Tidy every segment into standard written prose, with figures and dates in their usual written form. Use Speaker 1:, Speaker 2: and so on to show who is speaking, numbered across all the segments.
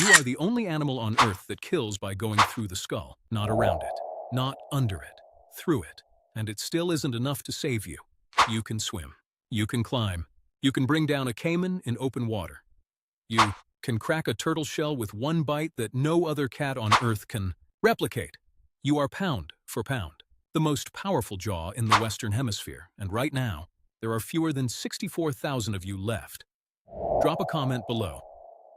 Speaker 1: You are the only animal on Earth that kills by going through the skull, not around it, not under it, through it. And it still isn't enough to save you. You can swim. You can climb. You can bring down a caiman in open water. You can crack a turtle shell with one bite that no other cat on Earth can replicate. You are pound for pound, the most powerful jaw in the Western Hemisphere, and right now, there are fewer than 64,000 of you left. Drop a comment below.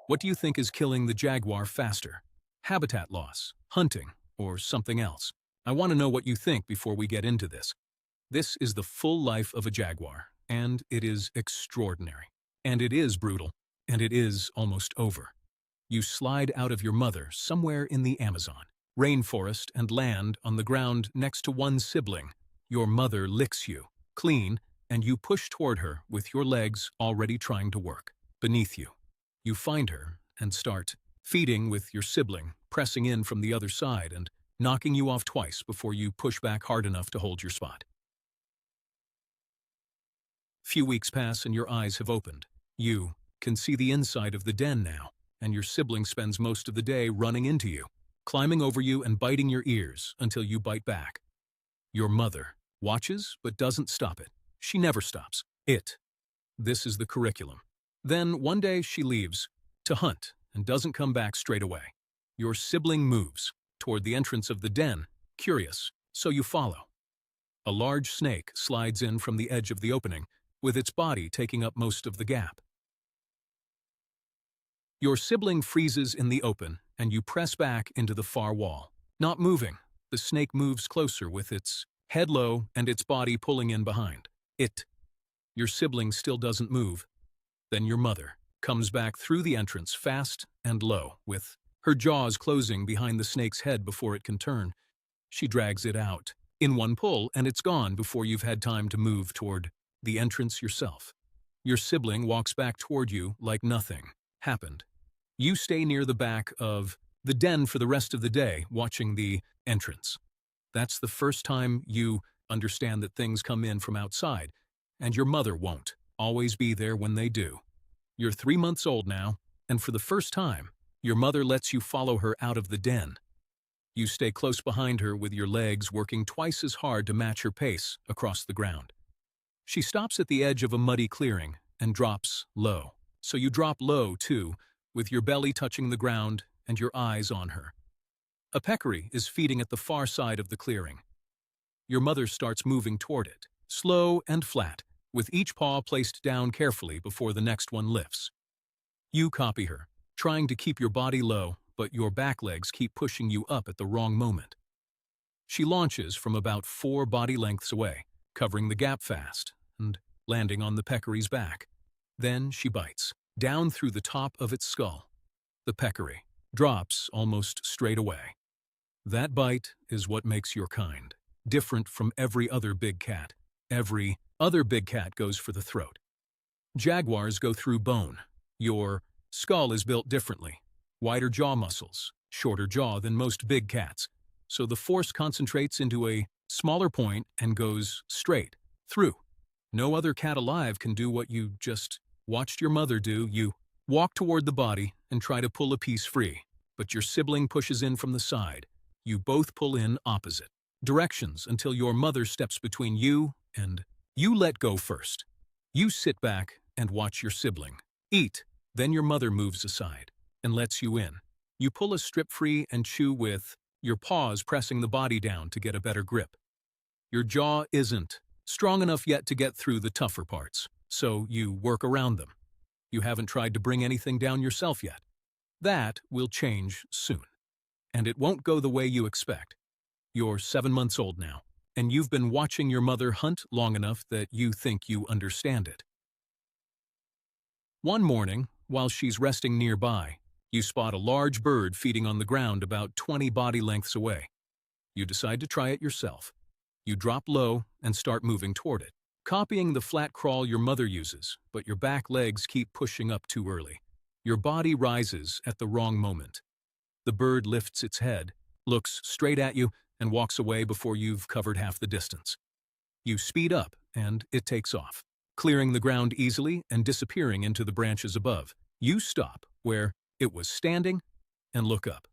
Speaker 1: What do you think is killing the jaguar faster? Habitat loss, hunting, or something else? I want to know what you think before we get into this. This is the full life of a jaguar, and it is extraordinary. And it is brutal, and it is almost over. You slide out of your mother somewhere in the Amazon, rainforest, and land on the ground next to one sibling. Your mother licks you, clean, and you push toward her with your legs already trying to work. Beneath you, you find her and start feeding with your sibling, pressing in from the other side and knocking you off twice before you push back hard enough to hold your spot. Few weeks pass and your eyes have opened. You can see the inside of the den now, and your sibling spends most of the day running into you, climbing over you and biting your ears until you bite back. Your mother watches but doesn't stop it. She never stops. This is the curriculum. Then one day she leaves to hunt and doesn't come back straight away. Your sibling moves toward the entrance of the den, curious, so you follow. A large snake slides in from the edge of the opening, with its body taking up most of the gap. Your sibling freezes in the open, and you press back into the far wall. Not moving, the snake moves closer with its head low and its body pulling in behind. Your sibling still doesn't move. Then your mother comes back through the entrance fast and low, with her jaws closing behind the snake's head before it can turn. She drags it out in one pull, and it's gone before you've had time to move toward the entrance yourself. Your sibling walks back toward you like nothing happened. You stay near the back of the den for the rest of the day, watching the entrance. That's the first time you understand that things come in from outside, and your mother won't always be there when they do. You're 3 months old now, and for the first time, your mother lets you follow her out of the den. You stay close behind her with your legs working twice as hard to match her pace across the ground. She stops at the edge of a muddy clearing and drops low. So you drop low, too, with your belly touching the ground and your eyes on her. A peccary is feeding at the far side of the clearing. Your mother starts moving toward it, slow and flat, with each paw placed down carefully before the next one lifts. You copy her, trying to keep your body low, but your back legs keep pushing you up at the wrong moment. She launches from about 4 body lengths away, covering the gap fast and landing on the peccary's back. Then she bites, down through the top of its skull. The peccary drops almost straight away. That bite is what makes your kind different from every other big cat. Every other big cat goes for the throat. Jaguars go through bone. Your skull is built differently. Wider jaw muscles, shorter jaw than most big cats. So the force concentrates into a smaller point and goes straight through. No other cat alive can do what you just watched your mother do. You walk toward the body and try to pull a piece free, but your sibling pushes in from the side. You both pull in opposite directions until your mother steps between you and you let go first. You sit back and watch your sibling eat. Then your mother moves aside and lets you in. You pull a strip free and chew with your paws pressing the body down to get a better grip. Your jaw isn't strong enough yet to get through the tougher parts, so you work around them. You haven't tried to bring anything down yourself yet. That will change soon. And it won't go the way you expect. You're 7 months old now, and you've been watching your mother hunt long enough that you think you understand it. One morning, while she's resting nearby, you spot a large bird feeding on the ground about 20 body lengths away. You decide to try it yourself. You drop low and start moving toward it, copying the flat crawl your mother uses, but your back legs keep pushing up too early. Your body rises at the wrong moment. The bird lifts its head, looks straight at you, and walks away before you've covered half the distance. You speed up, and it takes off, clearing the ground easily and disappearing into the branches above. You stop where it was standing and look up.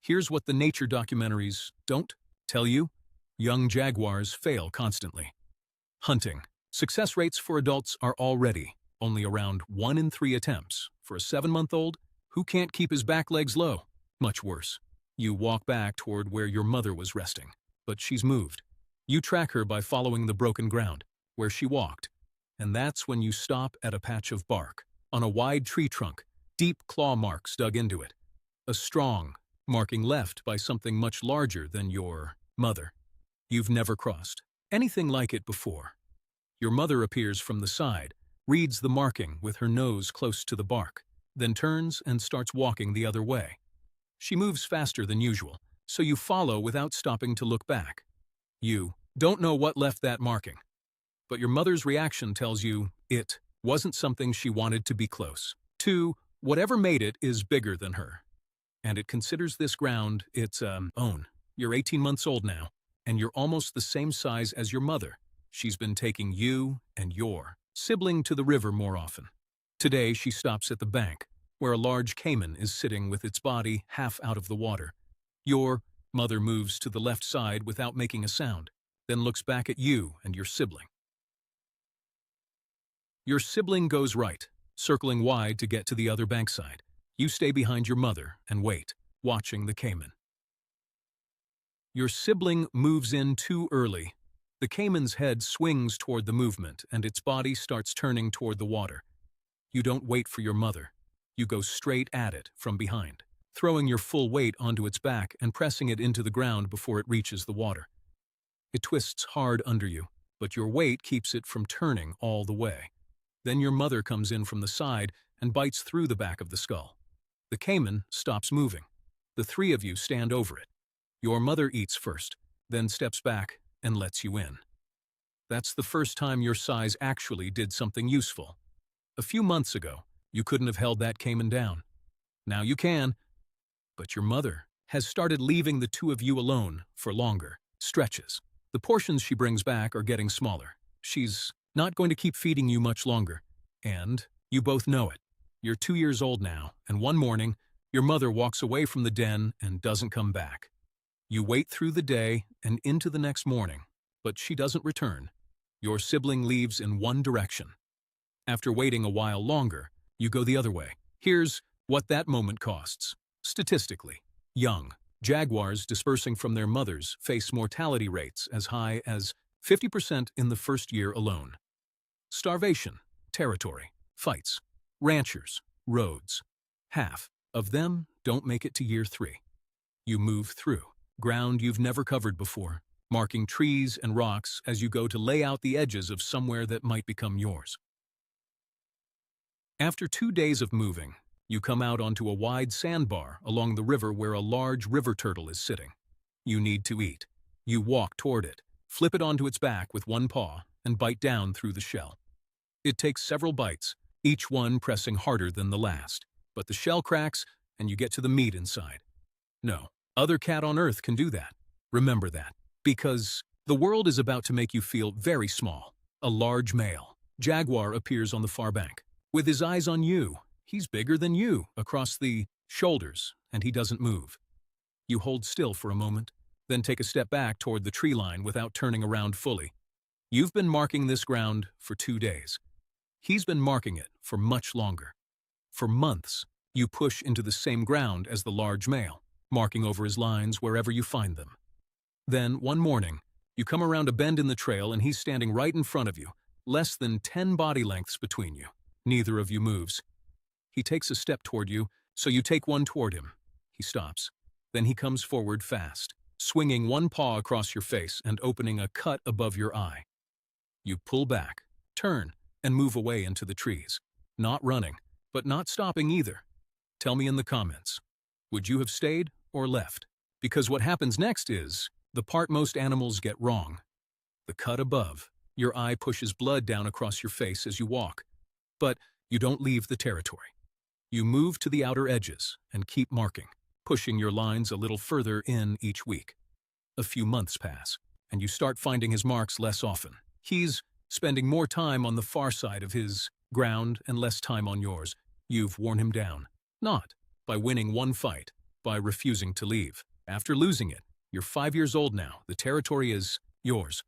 Speaker 1: Here's what the nature documentaries don't tell you. Young jaguars fail constantly. Hunting. Success rates for adults are already only around 1 in 3 attempts. For a 7-month-old who can't keep his back legs low, much worse. You walk back toward where your mother was resting, but she's moved. You track her by following the broken ground, where she walked, and that's when you stop at a patch of bark. On a wide tree trunk, deep claw marks dug into it. A strong marking left by something much larger than your mother. You've never crossed anything like it before. Your mother appears from the side, reads the marking with her nose close to the bark, then turns and starts walking the other way. She moves faster than usual, so you follow without stopping to look back. You don't know what left that marking, but your mother's reaction tells you it wasn't something she wanted to be close to. Whatever made it is bigger than her, and it considers this ground its own. You're 18 months old now, and you're almost the same size as your mother. She's been taking you and your sibling to the river more often. Today she stops at the bank, where a large caiman is sitting with its body half out of the water. Your mother moves to the left side without making a sound, then looks back at you and your sibling. Your sibling goes right, circling wide to get to the other bankside. You stay behind your mother and wait, watching the caiman. Your sibling moves in too early. The caiman's head swings toward the movement and its body starts turning toward the water. You don't wait for your mother. You go straight at it from behind, throwing your full weight onto its back and pressing it into the ground before it reaches the water. It twists hard under you, but your weight keeps it from turning all the way. Then your mother comes in from the side and bites through the back of the skull. The caiman stops moving. The 3 of you stand over it. Your mother eats first, then steps back and lets you in. That's the first time your size actually did something useful. A few months ago, you couldn't have held that caiman down. Now you can, but your mother has started leaving the 2 of you alone for longer stretches. The portions she brings back are getting smaller. She's not going to keep feeding you much longer, and you both know it. You're 2 years old now, and one morning, your mother walks away from the den and doesn't come back. You wait through the day and into the next morning, but she doesn't return. Your sibling leaves in one direction. After waiting a while longer, you go the other way. Here's what that moment costs. Statistically, young jaguars dispersing from their mothers face mortality rates as high as 50% in the first year alone. Starvation, territory, fights, ranchers, roads. Half of them don't make it to year 3. You move through ground you've never covered before, marking trees and rocks as you go to lay out the edges of somewhere that might become yours. After 2 days of moving, you come out onto a wide sandbar along the river where a large river turtle is sitting. You need to eat. You walk toward it, flip it onto its back with one paw, and bite down through the shell. It takes several bites, each one pressing harder than the last, but the shell cracks and you get to the meat inside. No other cat on earth can do that. Remember that, because the world is about to make you feel very small. A large male jaguar appears on the far bank. With his eyes on you, he's bigger than you across the shoulders, and he doesn't move. You hold still for a moment, then take a step back toward the tree line without turning around fully. You've been marking this ground for 2 days. He's been marking it for much longer. For months, you push into the same ground as the large male, marking over his lines wherever you find them. Then, one morning, you come around a bend in the trail and he's standing right in front of you, less than 10 body lengths between you. Neither of you moves. He takes a step toward you, so you take one toward him. He stops. Then he comes forward fast, swinging one paw across your face and opening a cut above your eye. You pull back, turn, and move away into the trees. Not running, but not stopping either. Tell me in the comments, would you have stayed or left? Because what happens next is the part most animals get wrong. The cut above. Your eye pushes blood down across your face as you walk. But you don't leave the territory. You move to the outer edges and keep marking, pushing your lines a little further in each week. A few months pass, and you start finding his marks less often. He's spending more time on the far side of his ground and less time on yours. You've worn him down. Not by winning one fight, by refusing to leave. After losing it, you're 5 years old now. The territory is yours.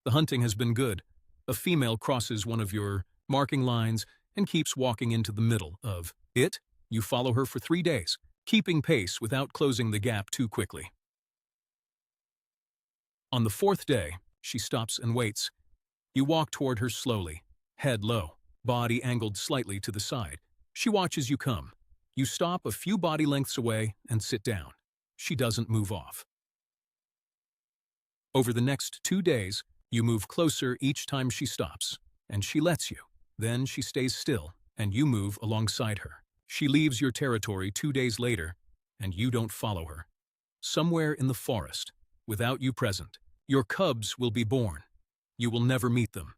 Speaker 1: The hunting has been good. A female crosses one of your marking lines and keeps walking into the middle of it. You follow her for 3 days, keeping pace without closing the gap too quickly. On the fourth day, she stops and waits. You walk toward her slowly, head low, body angled slightly to the side. She watches you come. You stop a few body lengths away and sit down. She doesn't move off. Over the next 2 days, you move closer each time she stops, and she lets you. Then she stays still, and you move alongside her. She leaves your territory 2 days later, and you don't follow her. Somewhere in the forest, without you present, your cubs will be born. You will never meet them.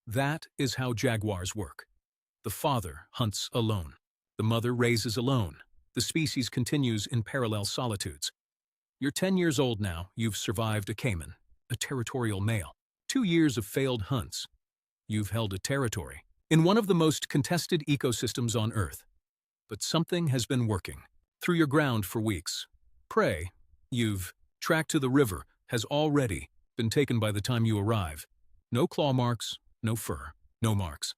Speaker 1: That is how jaguars work. The father hunts alone. The mother raises alone. The species continues in parallel solitudes. You're 10 years old now. You've survived a caiman, a territorial male. 2 years of failed hunts. You've held a territory in one of the most contested ecosystems on Earth. But something has been working through your ground for weeks. Prey you've tracked to the river has already been taken by the time you arrive. No claw marks, no fur, no marks.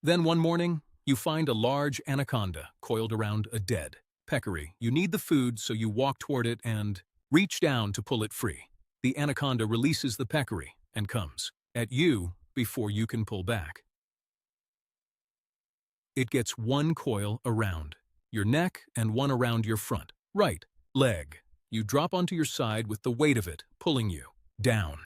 Speaker 1: Then one morning, you find a large anaconda coiled around a dead peccary. You need the food, so you walk toward it and reach down to pull it free. The anaconda releases the peccary and comes at you before you can pull back. It gets one coil around your neck and one around your front right leg. You drop onto your side with the weight of it pulling you down.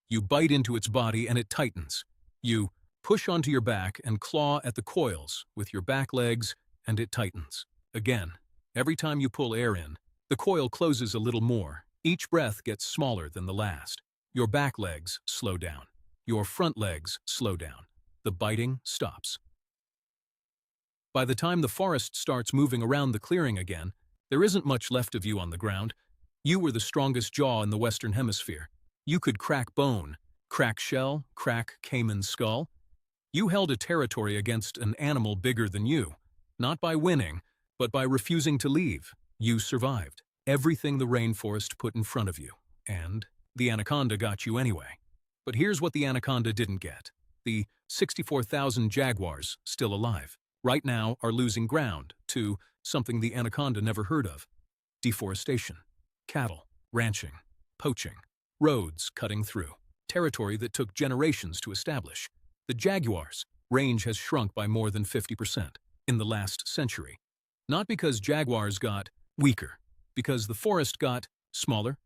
Speaker 1: You bite into its body and it tightens. You push onto your back and claw at the coils with your back legs and it tightens. Again, every time you pull air in, the coil closes a little more. Each breath gets smaller than the last. Your back legs slow down. Your front legs slow down. The biting stops. By the time the forest starts moving around the clearing again, there isn't much left of you on the ground. You were the strongest jaw in the Western Hemisphere. You could crack bone, crack shell, crack caiman skull. You held a territory against an animal bigger than you. Not by winning, but by refusing to leave. You survived everything the rainforest put in front of you. And the anaconda got you anyway. But here's what the anaconda didn't get. The 64,000 jaguars still alive right now are losing ground to something the anaconda never heard of. Deforestation, cattle, ranching, poaching, roads cutting through, territory that took generations to establish. The jaguar's range has shrunk by more than 50% in the last century. Not because jaguars got weaker, because the forest got smaller.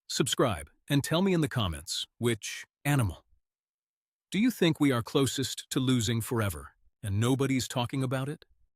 Speaker 1: Subscribe and tell me in the comments which animal do you think we are closest to losing forever and nobody's talking about it?